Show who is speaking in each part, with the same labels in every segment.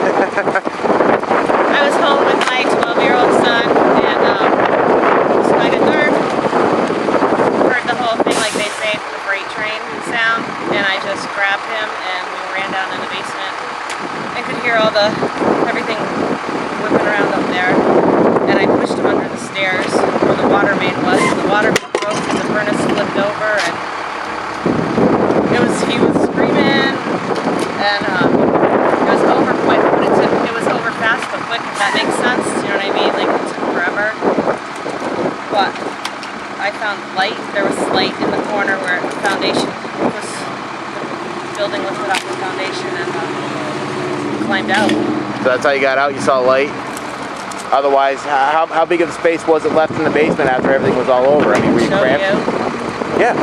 Speaker 1: I was home with my 12-year-old son, and just kind of heard the whole thing, like they say, the freight train sound, and I just grabbed him and we ran down in the basement. I could hear everything whipping around up there, and I pushed him under the stairs where the water main was. The water main broke and the furnace flipped over, and he was screaming, and it was over quick, but it was over fast but quick, if that makes sense. You know what I mean? Like, it took forever. But I found light. There was light in the corner where the building lifted up the foundation, and climbed out.
Speaker 2: So that's how you got out? You saw light? Otherwise, how big of a space was it left in the basement after everything was all over? I mean, were you cramped? Yeah.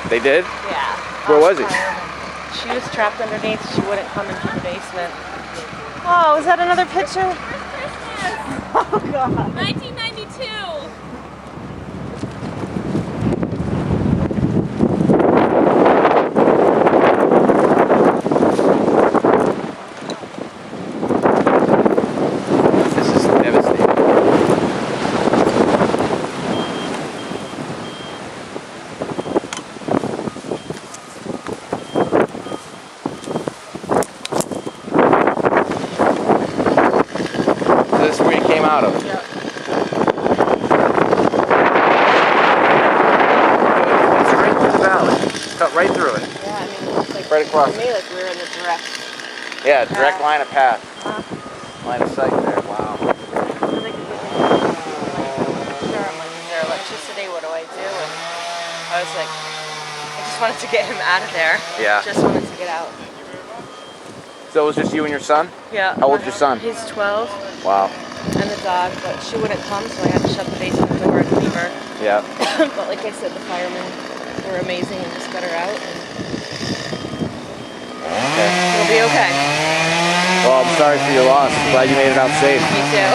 Speaker 2: They did?
Speaker 1: Yeah.
Speaker 2: Where was he?
Speaker 1: She was trapped underneath. She wouldn't come into the basement. Oh, is that another picture? Oh, God.
Speaker 3: 1992.
Speaker 2: Out of.
Speaker 1: Yep.
Speaker 2: It's right through the valley. Cut right through it.
Speaker 1: Yeah, I mean, it's like
Speaker 2: right across.
Speaker 1: For me, like we were in the direct.
Speaker 2: Yeah, direct line of path.
Speaker 1: Line
Speaker 2: of sight there. Wow.
Speaker 1: So they could get is there electricity? What do I do? And I was like, I just wanted to get him out of there.
Speaker 2: Yeah.
Speaker 1: Just wanted to get out.
Speaker 2: So it was just you and your son?
Speaker 1: Yeah.
Speaker 2: How old's your son?
Speaker 1: He's 12.
Speaker 2: Wow.
Speaker 1: And the dog, but she wouldn't come, so I had to shut the basement door and leave her.
Speaker 2: Yeah.
Speaker 1: But like I said, the firemen were amazing and just got her out. And it'll be okay.
Speaker 2: Well, I'm sorry for your loss. I'm glad you made it out safe.
Speaker 1: Me too.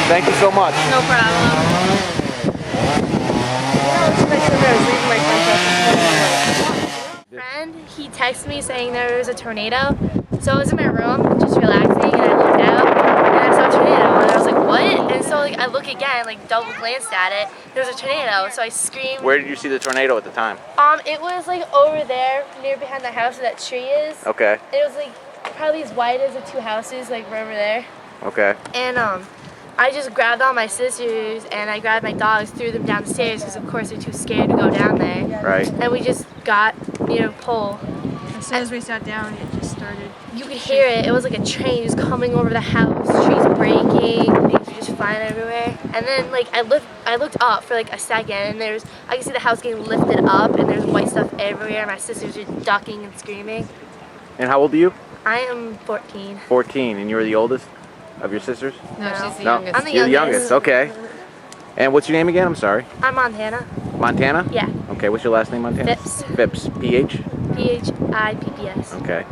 Speaker 2: Thank you so much.
Speaker 1: No problem.
Speaker 3: Friend, he texted me saying there was a tornado. So I was in my room, just relaxing, and I looked out, and I saw a tornado, and I was like, what? And so like I look again, like double glanced at it, there was a tornado, so I screamed.
Speaker 2: Where did you see the tornado at the time?
Speaker 3: It was like over there, near behind the house where that tree is.
Speaker 2: Okay.
Speaker 3: It was like probably as wide as the two houses, like right over there.
Speaker 2: Okay.
Speaker 3: And I just grabbed all my sisters, and I grabbed my dogs, threw them downstairs, because of course they're too scared to go down there.
Speaker 2: Right.
Speaker 3: And we just got near a pole.
Speaker 4: As soon as we sat down, it just started.
Speaker 3: You could hear it. It was like a train just coming over the house. Trees breaking, things were just flying everywhere. And then like I looked up for like a second, and I could see the house getting lifted up, and there's white stuff everywhere. My sisters were ducking and screaming.
Speaker 2: And how old are you?
Speaker 3: I am 14.
Speaker 2: 14, and you were the oldest of your sisters?
Speaker 4: No, she's the
Speaker 2: No.
Speaker 4: youngest.
Speaker 3: I'm the
Speaker 2: You're
Speaker 3: youngest.
Speaker 2: the youngest. Okay. And what's your name again? I'm sorry.
Speaker 3: I'm Montana.
Speaker 2: Montana?
Speaker 3: Yeah.
Speaker 2: Okay. What's your last name, Montana?
Speaker 3: Phipps.
Speaker 2: Phipps. P-H?
Speaker 3: P-H-I-P-P-S.
Speaker 2: Okay.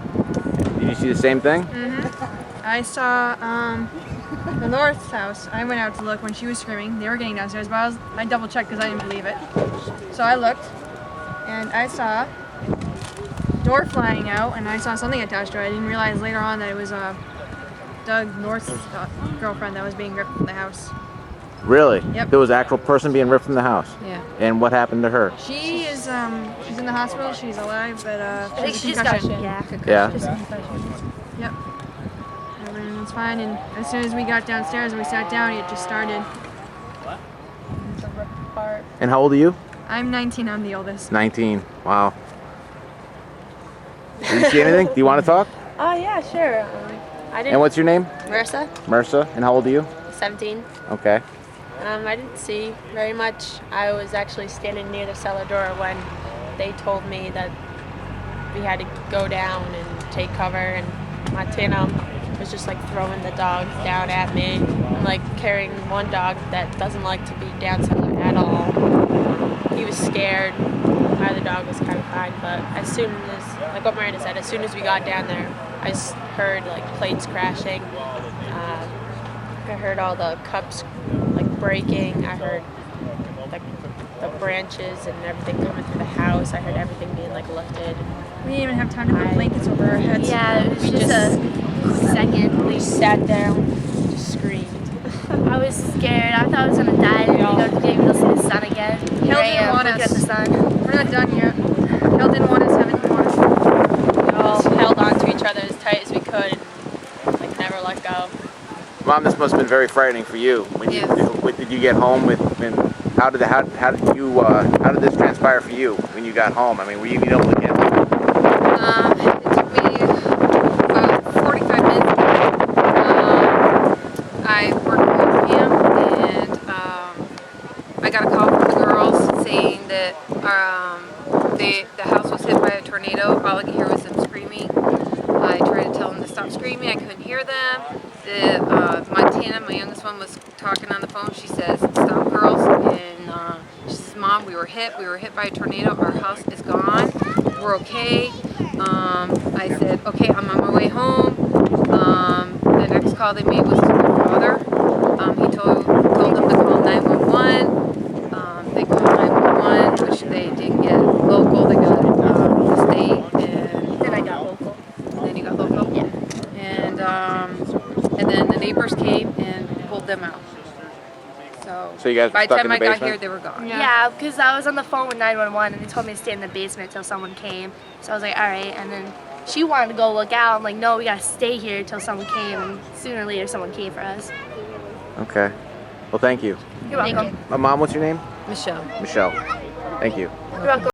Speaker 2: Did you see the same thing?
Speaker 4: I saw the North's house. I went out to look when she was screaming. They were getting downstairs, but I double checked because I didn't believe it. So I looked, and I saw door flying out, and I saw something attached to it. I didn't realize later on that it was Doug North's girlfriend that was being ripped from the house.
Speaker 2: Really?
Speaker 4: Yep.
Speaker 2: There was an actual person being ripped from the house?
Speaker 4: Yeah.
Speaker 2: And what happened to her?
Speaker 4: She is she's in the hospital. She's alive, but
Speaker 3: I think
Speaker 4: she
Speaker 3: she
Speaker 4: has a
Speaker 3: just got
Speaker 4: concussion.
Speaker 2: Yeah.
Speaker 3: Just a concussion.
Speaker 4: Yep. Everything's fine, and as soon as we got downstairs and we sat down, it just started.
Speaker 2: And how old are you?
Speaker 4: I'm 19. I'm the oldest.
Speaker 2: 19. Wow. Did you see anything? Do you want to talk?
Speaker 1: Oh, yeah, sure. I didn't.
Speaker 2: And what's your name?
Speaker 1: Marissa,
Speaker 2: Mersa. And how old are you?
Speaker 1: 17.
Speaker 2: Okay.
Speaker 1: I didn't see very much. I was actually standing near the cellar door when they told me that we had to go down and take cover, and Montana was just like throwing the dogs down at me. I'm like carrying one dog that doesn't like to be down cellar at all. He was scared. My other dog was kind of fine, but as soon as, like what Miranda said, as soon as we got down there, I heard like plates crashing. heard all the cups like breaking. I heard the branches and everything coming through the house. I heard everything being like lifted.
Speaker 4: We didn't even have time to put blankets over our heads.
Speaker 3: Yeah, it was
Speaker 1: We
Speaker 3: just a quick second.
Speaker 1: We sat down, just screamed.
Speaker 3: I was scared. I thought I was gonna die. And we didn't go see the sun again. Here I
Speaker 4: didn't
Speaker 3: am
Speaker 4: want
Speaker 3: looking
Speaker 4: us.
Speaker 3: at the sun.
Speaker 4: We're not done yet. Hell didn't want us having more.
Speaker 1: We all held on to each other as tight as we could and like never let go.
Speaker 2: Mom, this must have been very frightening for you. When you did you get home how did this transpire for you when you got home? I mean, were you able to get home?
Speaker 5: It took me about 45 minutes. I worked with him, and I got a call from the girls saying that the house was hit by a tornado. All I could hear was them screaming. I tried to tell them to stop screaming. I couldn't hear them. Montana, my youngest one, was talking on the phone. She says, "Stop, girls," and she says, "Mom, we were hit by a tornado. Our house is gone. We're okay." I said, "Okay, I'm on my way home." The next call they made was to my father. He told them to call 911. They called 911, which they didn't get local. They got the state, and
Speaker 3: Then I got local.
Speaker 5: then you got local.
Speaker 3: Yeah.
Speaker 5: And then the neighbors came and pulled them out.
Speaker 2: So you guys were
Speaker 5: by the
Speaker 2: stuck
Speaker 5: time
Speaker 2: in the
Speaker 5: I got
Speaker 2: basement?
Speaker 5: here, they were gone.
Speaker 3: Yeah, because I was on the phone with 911 and they told me to stay in the basement till someone came. So I was like, all right. And then she wanted to go look out. I'm like, no, we gotta stay here till someone came. And sooner or later, someone came for us.
Speaker 2: Okay. Well, thank you.
Speaker 3: You're welcome.
Speaker 2: Mom, what's your name?
Speaker 5: Michelle.
Speaker 2: Michelle. Thank you.
Speaker 3: You're welcome.